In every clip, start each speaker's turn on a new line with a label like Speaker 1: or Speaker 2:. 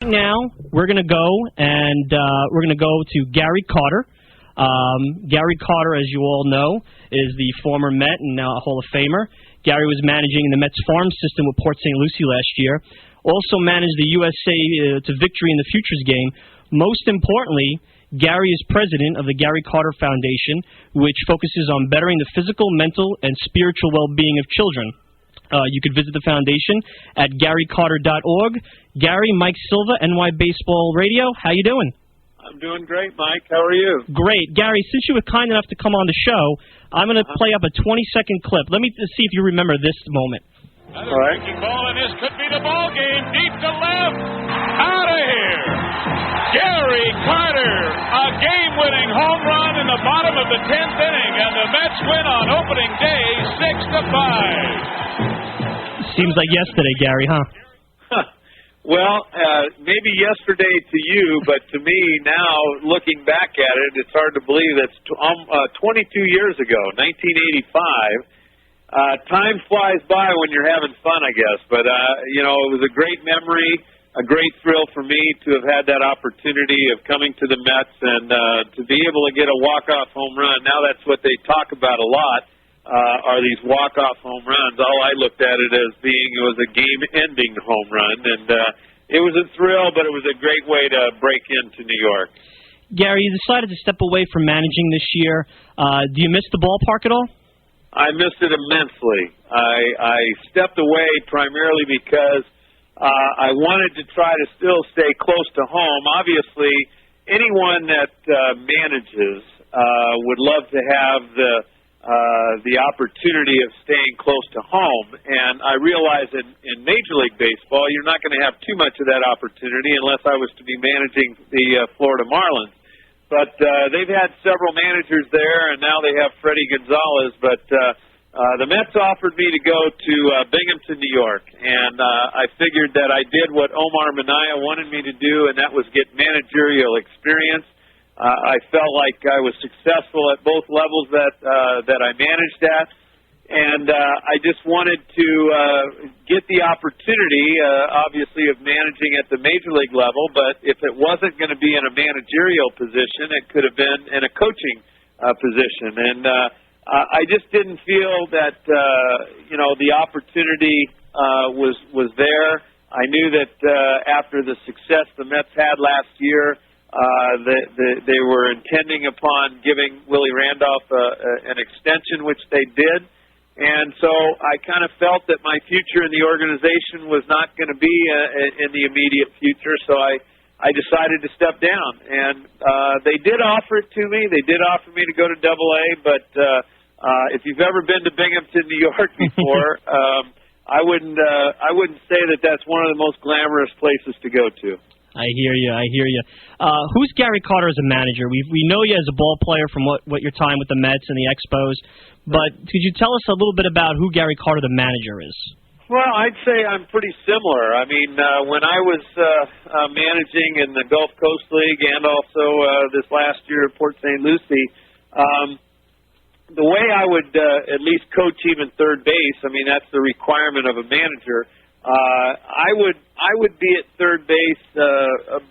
Speaker 1: Now we're going to go to Gary Carter. Gary Carter, as you all know, is the former Met and now a Hall of Famer. Gary was managing the Mets farm system with Port St. Lucie last year. Also managed the USA to victory in the Futures game. Most importantly, Gary is president of the Gary Carter Foundation, which focuses on bettering the physical, mental, and spiritual well-being of children. You could visit the foundation at garycarter.org. Gary, Mike Silva, NY Baseball Radio. How you doing?
Speaker 2: I'm doing great, Mike. How are you?
Speaker 1: Great. Gary, since you were kind enough to come on the show, I'm going to play up a 20-second clip. Let me see if you remember this moment.
Speaker 3: All right. Ball, and this could be the ball game. Deep to left. Out of here. Gary Carter, a game-winning home run in the bottom of the 10th inning, and the Mets win on opening day 6-5.
Speaker 1: Seems like yesterday, Gary, huh?
Speaker 2: Well, maybe yesterday to you, but to me now, looking back at it, it's hard to believe that's 22 years ago, 1985. Time flies by when you're having fun, I guess. But, it was a great memory, a great thrill for me to have had that opportunity of coming to the Mets and to be able to get a walk-off home run. Now that's what they talk about a lot. Are these walk-off home runs. All I looked at it as being it was a game-ending home run, and it was a thrill, but it was a great way to break into New York.
Speaker 1: Gary, you decided to step away from managing this year. Do you miss the ballpark at all?
Speaker 2: I missed it immensely. I stepped away primarily because I wanted to try to still stay close to home. Obviously, anyone that manages would love to have the opportunity of staying close to home, and I realize in Major League Baseball you're not going to have too much of that opportunity unless I was to be managing the Florida Marlins. But they've had several managers there, and now they have Freddie Gonzalez. But the Mets offered me to go to Binghamton, New York, and I figured that I did what Omar Minaya wanted me to do, and that was get managerial experience. I felt like I was successful at both levels that I managed at, and I just wanted to get the opportunity, obviously, of managing at the Major League level, but if it wasn't going to be in a managerial position, it could have been in a coaching position. And I just didn't feel that, the opportunity was there. I knew that after the success the Mets had last year, they were intending upon giving Willie Randolph an extension, which they did. And so I kind of felt that my future in the organization was not going to be in the immediate future, so I decided to step down. And they did offer it to me. They did offer me to go to AA, but if you've ever been to Binghamton, New York before, I wouldn't say that that's one of the most glamorous places to go to.
Speaker 1: I hear you. Who's Gary Carter as a manager? We know you as a ball player from what your time with the Mets and the Expos, but could you tell us a little bit about who Gary Carter, the manager, is?
Speaker 2: Well, I'd say I'm pretty similar. I mean, when I was managing in the Gulf Coast League and also this last year at Port St. Lucie, the way I would at least coach even third base, I mean, that's the requirement of a manager. I would be at third base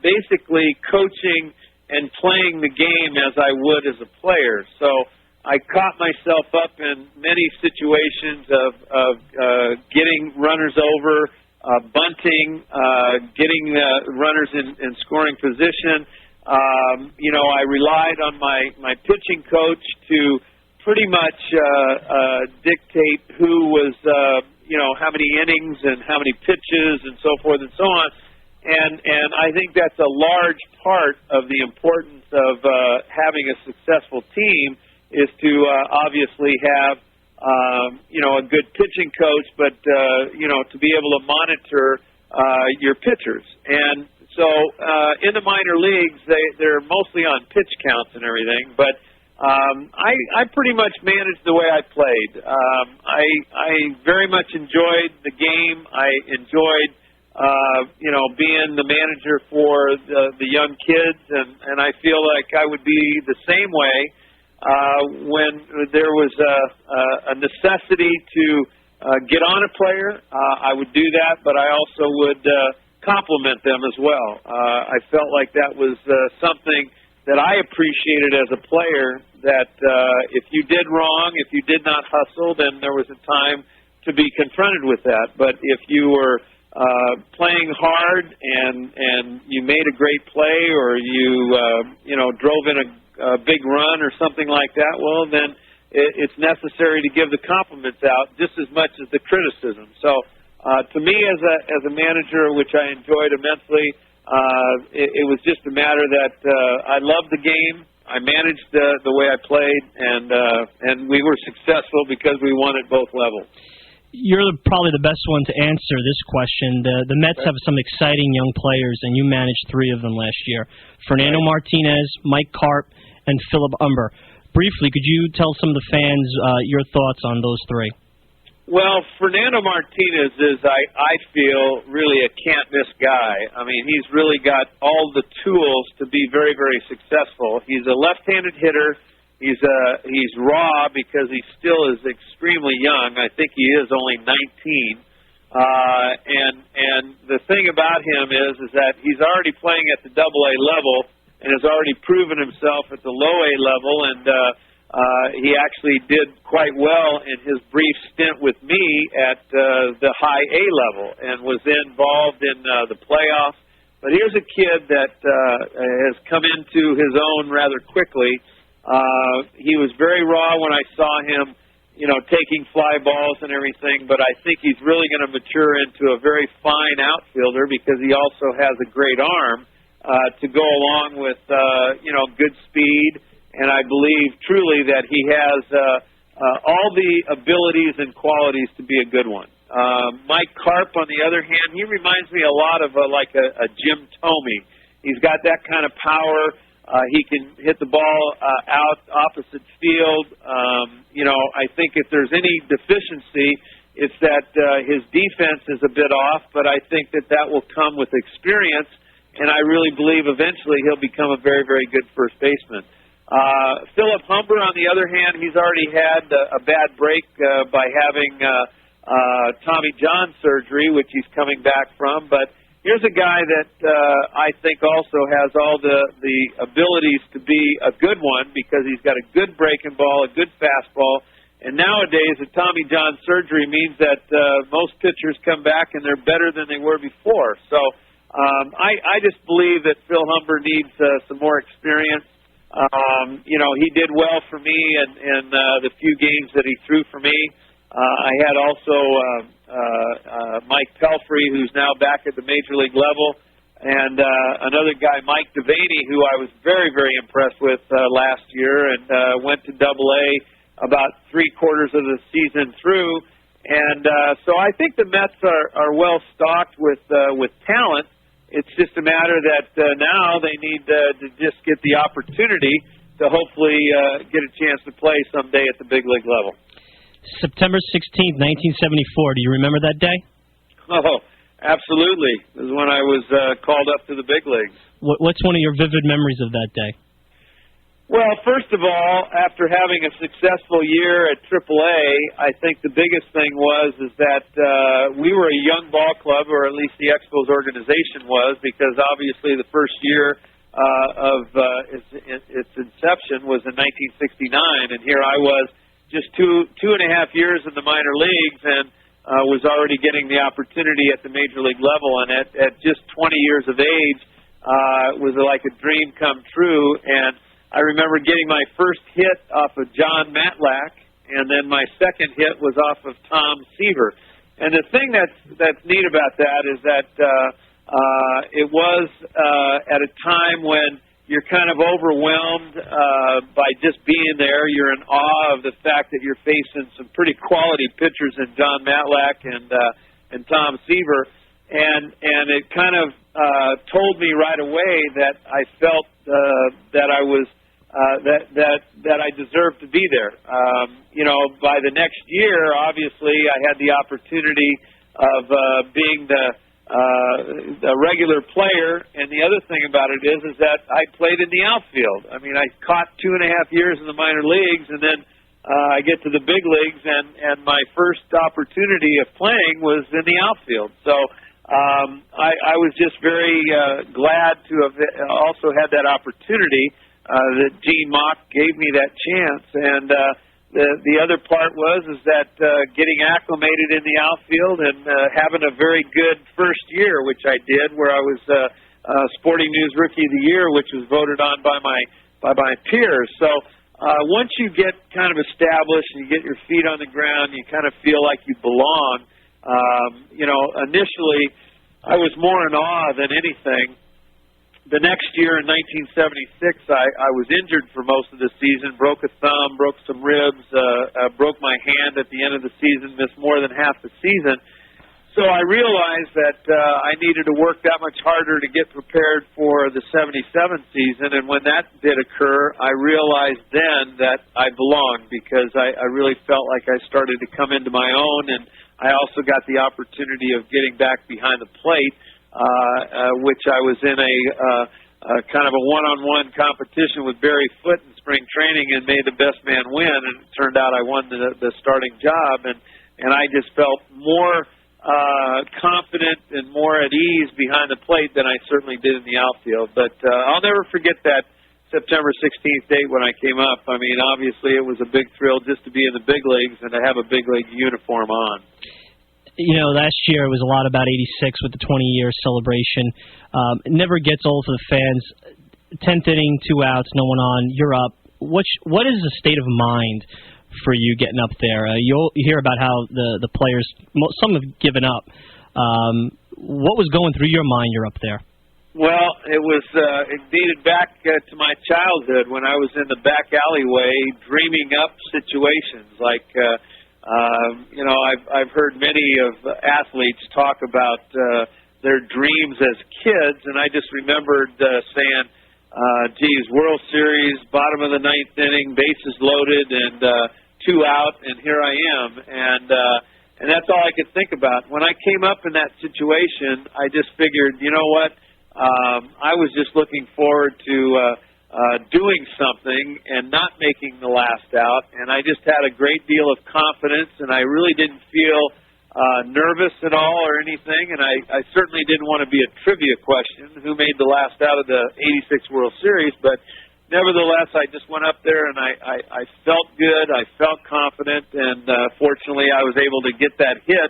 Speaker 2: basically coaching and playing the game as I would as a player. So I caught myself up in many situations of getting runners over, bunting, getting runners in scoring position. I relied on my pitching coach to pretty much dictate who was how many innings and how many pitches and so forth and so on. And I think that's a large part of the importance of having a successful team is to obviously have, a good pitching coach, but, to be able to monitor your pitchers. And so in the minor leagues, they're mostly on pitch counts and everything, but I pretty much managed the way I played. I very much enjoyed the game. I enjoyed, being the manager for the young kids, and I feel like I would be the same way when there was a necessity to get on a player. I would do that, but I also would compliment them as well. I felt like that was something that I appreciated as a player, that if you did wrong, if you did not hustle, then there was a time to be confronted with that. But if you were playing hard and you made a great play, or you drove in a big run or something like that, well, then it's necessary to give the compliments out just as much as the criticism. So to me, as a manager, which I enjoyed immensely, it was just a matter that I loved the game. I managed the way I played, and we were successful because we won at both levels.
Speaker 1: You're probably the best one to answer this question. The Mets have some exciting young players, and you managed 3 of them last year: Fernando Martinez, Mike Karp, and Philip Humber. Briefly, could you tell some of the fans your thoughts on those 3?
Speaker 2: Well, Fernando Martinez is, I feel, really a can't-miss guy. I mean, he's really got all the tools to be very, very successful. He's a left-handed hitter. He's raw because he still is extremely young. I think he is only 19. And the thing about him is that he's already playing at the AA level and has already proven himself at the low A level, and he actually did quite well in his brief stint with me at the high A level and was involved in the playoffs. But here's a kid that has come into his own rather quickly. He was very raw when I saw him, taking fly balls and everything, but I think he's really going to mature into a very fine outfielder because he also has a great arm to go along with, good speed. And I believe truly that he has all the abilities and qualities to be a good one. Mike Karp, on the other hand, he reminds me a lot of like a Jim Thome. He's got that kind of power. He can hit the ball out opposite field. I think if there's any deficiency, it's that his defense is a bit off, but I think that will come with experience, and I really believe eventually he'll become a very, very good first baseman. Philip Humber, on the other hand, he's already had a bad break by having Tommy John surgery, which he's coming back from. But here's a guy that I think also has all the abilities to be a good one because he's got a good breaking ball, a good fastball. And nowadays, the Tommy John surgery means that most pitchers come back and they're better than they were before. So I just believe that Phil Humber needs some more experience. He did well for me in the few games that he threw for me. I had also Mike Pelfrey, who's now back at the Major League level, and another guy, Mike Devaney, who I was very, very impressed with last year, and went to AA about 3/4 of the season through. And so I think the Mets are well stocked with talent. It's just a matter that now they need to just get the opportunity to hopefully get a chance to play someday at the big league level.
Speaker 1: September 16th, 1974. Do you remember that day?
Speaker 2: Oh, absolutely. It was when I was called up to the big leagues.
Speaker 1: What's one of your vivid memories of that day?
Speaker 2: Well, first of all, after having a successful year at AAA, I think the biggest thing is that we were a young ball club, or at least the Expos organization was, because obviously the first year of its inception was in 1969, and here I was just two and a half years in the minor leagues and was already getting the opportunity at the Major League level, and at just 20 years of age, it was like a dream come true. And I remember getting my first hit off of John Matlack, and then my second hit was off of Tom Seaver. And the thing that's neat about that is that it was at a time when you're kind of overwhelmed by just being there. You're in awe of the fact that you're facing some pretty quality pitchers in John Matlack and Tom Seaver, and it kind of told me right away that I felt that I was that I deserved to be there. By the next year, obviously, I had the opportunity of being the regular player, and the other thing about it is that I played in the outfield. I mean, I caught 2.5 years in the minor leagues, and then I get to the big leagues, and my first opportunity of playing was in the outfield. So I was just very glad to have also had that opportunity that Gene Mock gave me that chance. And the other part was that getting acclimated in the outfield and having a very good first year, which I did, where I was Sporting News Rookie of the Year, which was voted on by my peers. So once you get kind of established and you get your feet on the ground, you kind of feel like you belong. Initially, I was more in awe than anything. The next year, in 1976, I was injured for most of the season, broke a thumb, broke some ribs, broke my hand at the end of the season, missed more than half the season. So I realized that I needed to work that much harder to get prepared for the 77 season, and when that did occur, I realized then that I belonged, because I really felt like I started to come into my own, and I also got the opportunity of getting back behind the plate, which I was in a kind of a one-on-one competition with Barry Foote in spring training and made the best man win, and it turned out I won the starting job, and I just felt more confident and more at ease behind the plate than I certainly did in the outfield. But I'll never forget that September 16th date when I came up. I mean, obviously it was a big thrill just to be in the big leagues and to have a big league uniform on.
Speaker 1: Last year it was a lot about 86 with the 20-year celebration. It never gets old for the fans. 10th inning, 2 outs, no one on, you're up. What is the state of mind for you getting up there? You hear about how the players, some have given up. What was going through your mind? You're up there.
Speaker 2: Well, it dated back to my childhood when I was in the back alleyway dreaming up situations like. I've heard many of athletes talk about their dreams as kids, and I just remembered saying, geez, World Series, bottom of the 9th inning, bases loaded, and 2 out, and here I am. And that's all I could think about. When I came up in that situation, I just figured, you know what, I was just looking forward to doing something and not making the last out, and I just had a great deal of confidence, and I really didn't feel nervous at all or anything, and I certainly didn't want to be a trivia question, who made the last out of the 86 World Series, but nevertheless, I just went up there, and I felt good, I felt confident, and fortunately I was able to get that hit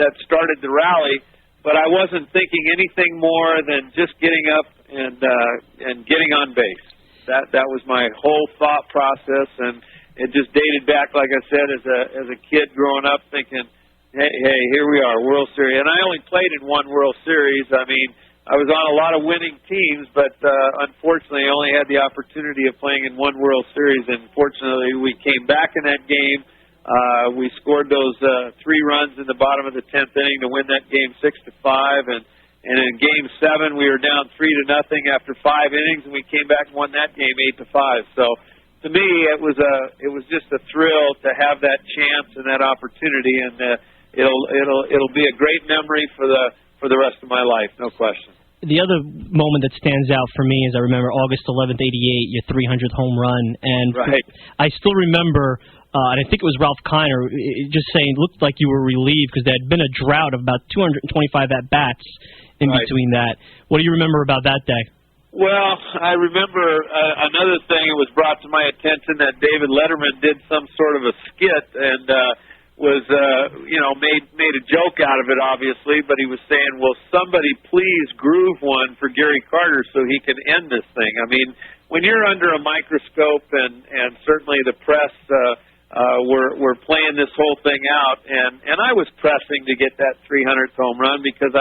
Speaker 2: that started the rally, but I wasn't thinking anything more than just getting up and getting on base. That was my whole thought process, and it just dated back, like I said, as a kid growing up, thinking, hey, here we are, World Series. And I only played in one World Series. I mean, I was on a lot of winning teams, but unfortunately, I only had the opportunity of playing in one World Series. And fortunately, we came back in that game. We scored those 3 runs in the bottom of the 10th inning to win that game 6-5, and in Game 7 we were down 3-0 after 5 innings, and we came back and won that game 8-5. So to me, it was just a thrill to have that chance and that opportunity, and it'll be a great memory for the rest of my life, no question.
Speaker 1: The other moment that stands out for me is I remember August 11th, 88, your 300th home run, and
Speaker 2: right.
Speaker 1: I still remember. And I think it was Ralph Kiner just saying it looked like you were relieved because there had been a drought of about 225 at-bats in between that. What do you remember about that day?
Speaker 2: Well, I remember another thing. It was brought to my attention that David Letterman did some sort of a skit and was, made a joke out of it, obviously, but he was saying, will somebody please groove one for Gary Carter so he can end this thing? I mean, when you're under a microscope and certainly the press we're playing this whole thing out, and I was pressing to get that 300th home run because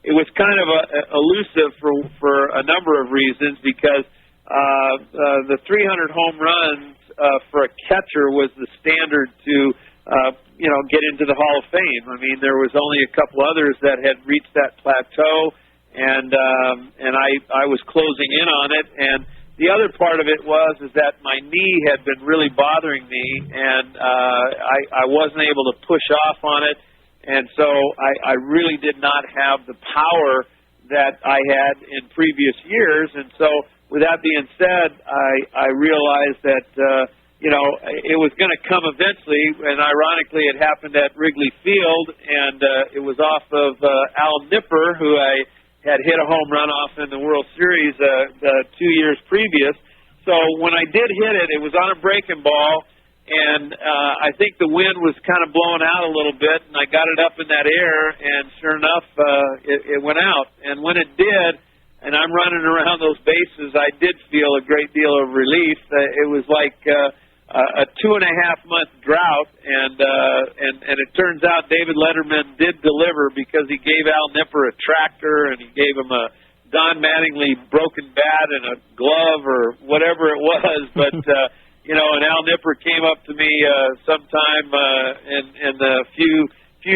Speaker 2: it was kind of elusive for a number of reasons, because the 300 home runs for a catcher was the standard to get into the Hall of Fame. I mean, there was only a couple others that had reached that plateau, and I was closing in on it. And the other part of it is that my knee had been really bothering me, and I wasn't able to push off on it, and so I really did not have the power that I had in previous years. And so with that being said, I realized that it was going to come eventually, and ironically it happened at Wrigley Field, and it was off of Al Nipper, who I had hit a home run off in the World Series 2 years previous. So when I did hit it, it was on a breaking ball, and I think the wind was kind of blowing out a little bit, and I got it up in that air, and sure enough, it went out. And when it did, and I'm running around those bases, I did feel a great deal of relief. It was like a 2.5-month drought, and it turns out David Letterman did deliver, because he gave Al Nipper a tractor, and he gave him a Don Mattingly broken bat and a glove or whatever it was. But and Al Nipper came up to me sometime in the few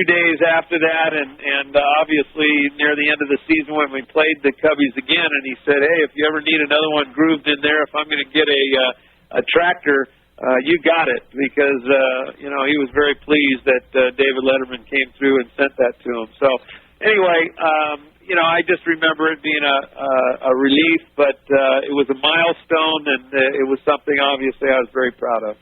Speaker 2: days after that, and obviously near the end of the season when we played the Cubbies again, and he said, "Hey, if you ever need another one grooved in there, if I'm going to get a tractor, you got it," because he was very pleased that David Letterman came through and sent that to him. So anyway, I just remember it being a relief, but it was a milestone, and it was something obviously I was very proud of.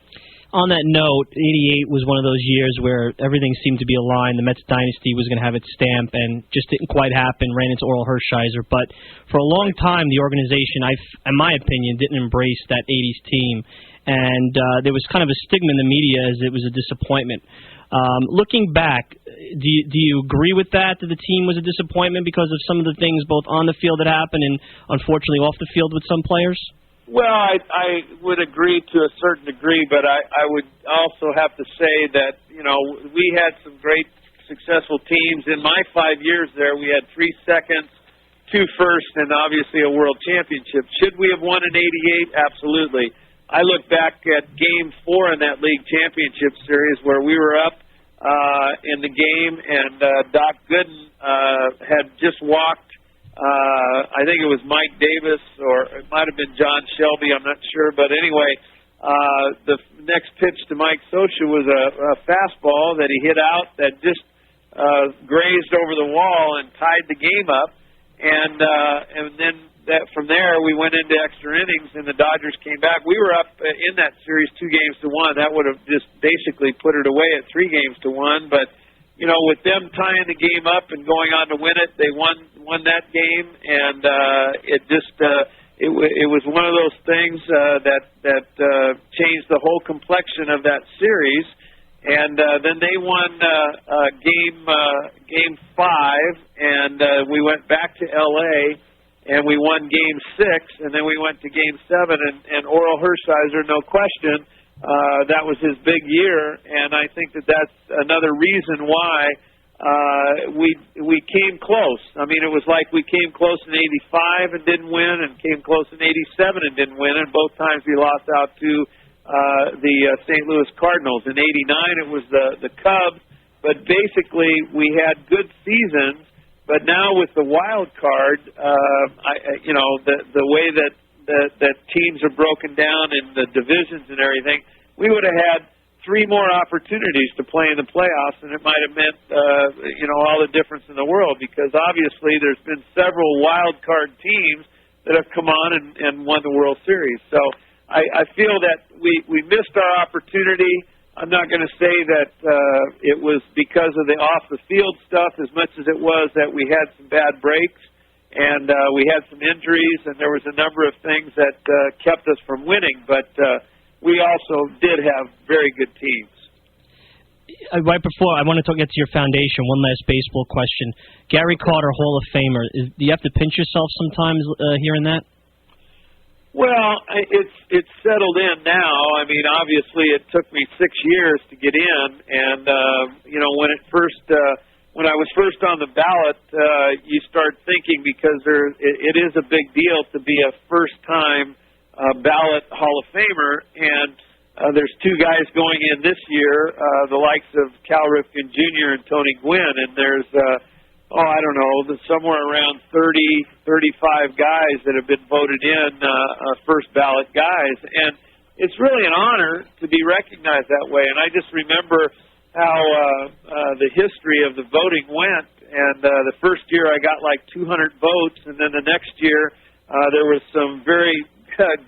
Speaker 1: On that note, 88 was one of those years where everything seemed to be aligned. The Mets dynasty was going to have its stamp, and just didn't quite happen. Ran into Oral Hershiser, but for a long time, the organization, in my opinion, didn't embrace that 80s team, and there was kind of a stigma in the media as it was a disappointment. Looking back, do you agree with that the team was a disappointment because of some of the things both on the field that happened and unfortunately off the field with some players?
Speaker 2: Well, I would agree to a certain degree, but I would also have to say that, we had some great successful teams. In my 5 years there, we had 3 seconds, 2 firsts, and obviously a world championship. Should we have won in 88? Absolutely. I look back at Game 4 in that league championship series where we were up in the game, and Doc Gooden had just walked. I think it was Mike Davis, or it might have been John Shelby, I'm not sure. But anyway, the next pitch to Mike Socha was a fastball that he hit out that just grazed over the wall and tied the game up. And then from there, we went into extra innings, and the Dodgers came back. We were up in that series 2-1. That would have just basically put it away at 3-1. But with them tying the game up and going on to win it, they won that game, and it was one of those things that changed the whole complexion of that series. And then they won game 5, and we went back to L.A., and we won Game 6, and then we went to Game 7, and Oral Hershiser, no question, that was his big year, and I think that's another reason why we came close. I mean, it was like we came close in 85 and didn't win, and came close in 87 and didn't win, and both times we lost out to the St. Louis Cardinals. In 89 it was the Cubs, but basically we had good seasons. But now with the wild card, the way that teams are broken down in the divisions and everything, we would have had 3 more opportunities to play in the playoffs, and it might have meant all the difference in the world, because obviously there's been several wild card teams that have come on and won the World Series. So I feel that we missed our opportunity. I'm not going to say that it was because of the off-the-field stuff as much as it was that we had some bad breaks, and we had some injuries, and there was a number of things that kept us from winning. But we also did have very good teams.
Speaker 1: Right before, I want to get to your foundation. One last baseball question. Gary Carter, Hall of Famer. Do you have to pinch yourself sometimes hearing that?
Speaker 2: Well, it's settled in now. I mean, obviously, it took me 6 years to get in, and when I was first on the ballot, you start thinking, because it is a big deal to be a first-time ballot Hall of Famer, and there's 2 guys going in this year, the likes of Cal Ripken Jr. and Tony Gwynn, and there's somewhere around 30, 35 guys that have been voted in first ballot guys. And it's really an honor to be recognized that way. And I just remember how the history of the voting went. And the first year I got like 200 votes. And then the next year there was some very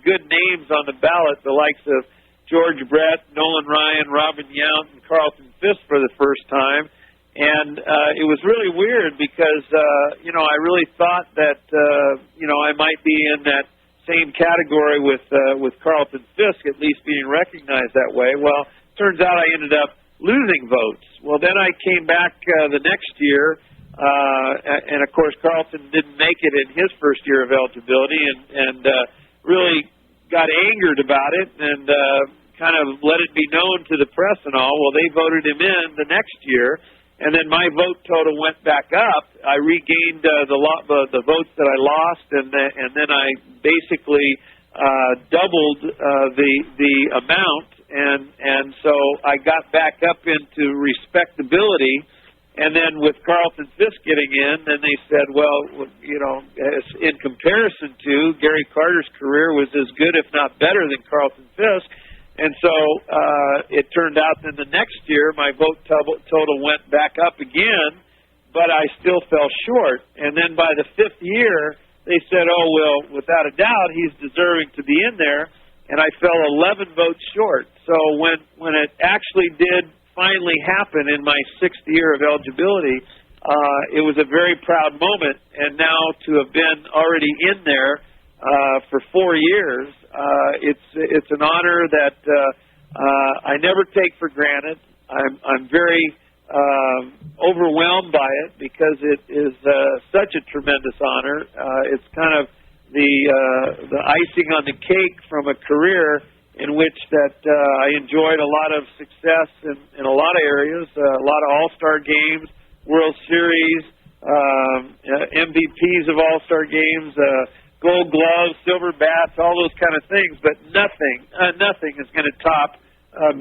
Speaker 2: good names on the ballot, the likes of George Brett, Nolan Ryan, Robin Yount, and Carlton Fisk for the first time. And it was really weird because, I really thought that, I might be in that same category with Carlton Fisk, at least being recognized that way. Well, turns out I ended up losing votes. Well, then I came back the next year, and of course Carlton didn't make it in his first year of eligibility, and really got angered about it, and kind of let it be known to the press and all. Well, they voted him in the next year, and then my vote total went back up. I regained the votes that I lost, and then I basically doubled the amount, and so I got back up into respectability. And then with Carlton Fisk getting in, then they said, well, in comparison to Gary Carter's career was as good, if not better, than Carlton Fisk. And so it turned out that the next year my vote total went back up again, but I still fell short. And then by the fifth year, they said, oh, well, without a doubt, he's deserving to be in there. And I fell 11 votes short. So when it actually did finally happen in my sixth year of eligibility, it was a very proud moment. And now to have been already in there for 4 years, it's an honor that I never take for granted. I'm very overwhelmed by it because it is such a tremendous honor. It's kind of the icing on the cake from a career in which that I enjoyed a lot of success in a lot of areas, a lot of all-star games, World Series, MVPs of all-star games, Gold Gloves, Silver Bats, all those kind of things. But nothing is going to top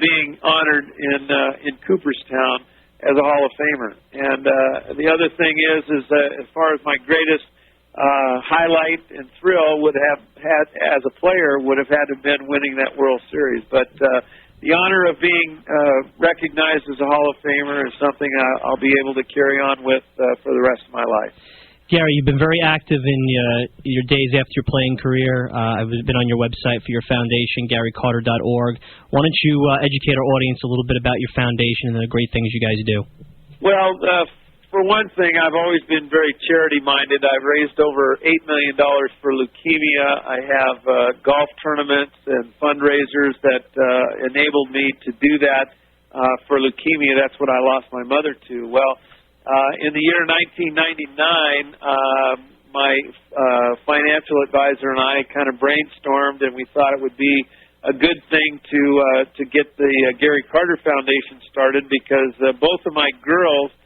Speaker 2: being honored in Cooperstown as a Hall of Famer. And the other thing is as far as my greatest highlight and thrill would have had as a player would have had to have been winning that World Series. But the honor of being recognized as a Hall of Famer is something I'll be able to carry on with for the rest of my life.
Speaker 1: Gary, you've been very active in your days after your playing career. I've been on your website for your foundation, GaryCarter.org. Why don't you educate our audience a little bit about your foundation and the great things you guys do?
Speaker 2: Well, for one thing, I've always been very charity-minded. I've raised over $8 million for leukemia. I have golf tournaments and fundraisers that enabled me to do that for leukemia. That's what I lost my mother to. Well, in the year 1999, my financial advisor and I kind of brainstormed, and we thought it would be a good thing to get the Gary Carter Foundation started because both of my girls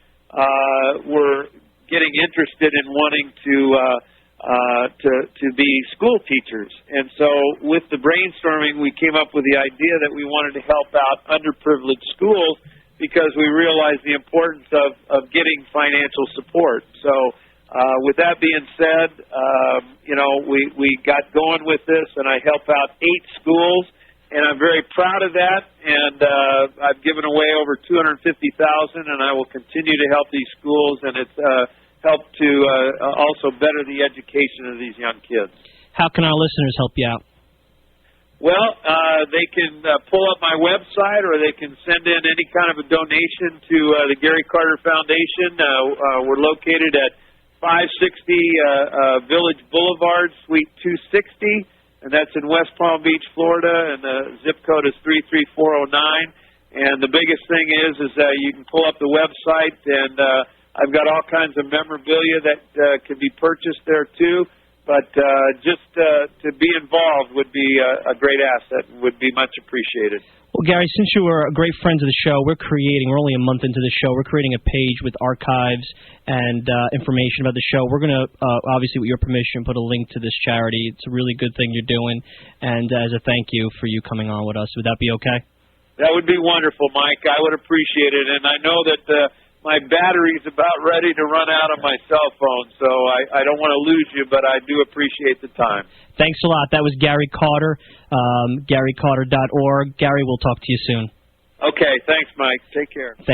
Speaker 2: were getting interested in wanting to be school teachers. And so with the brainstorming, we came up with the idea that we wanted to help out underprivileged schools because we realized the importance of getting financial support. So with that being said, we got going with this, and I help out 8 schools. And I'm very proud of that, and I've given away over $250,000, and I will continue to help these schools, and it's helped to also better the education of these young kids.
Speaker 1: How can our listeners help you out?
Speaker 2: Well, they can pull up my website, or they can send in any kind of a donation to the Gary Carter Foundation. We're located at 560 Village Boulevard, Suite 260. And that's in West Palm Beach, Florida, and the zip code is 33409. And the biggest thing is you can pull up the website, and I've got all kinds of memorabilia that can be purchased there too. But just to be involved would be a great asset and would be much appreciated.
Speaker 1: Well, Gary, since you were great friends of the show, we're only a month into the show, we're creating a page with archives and information about the show. We're going to, obviously with your permission, put a link to this charity. It's a really good thing you're doing, and as a thank you for you coming on with us. Would that be okay?
Speaker 2: That would be wonderful, Mike. I would appreciate it, and I know that my battery's about ready to run out on my cell phone, so I don't want to lose you, but I do appreciate the time.
Speaker 1: Thanks a lot. That was Gary Carter, GaryCarter.org. Gary, we'll talk to you soon.
Speaker 2: Okay, thanks, Mike. Take care.
Speaker 1: Thanks.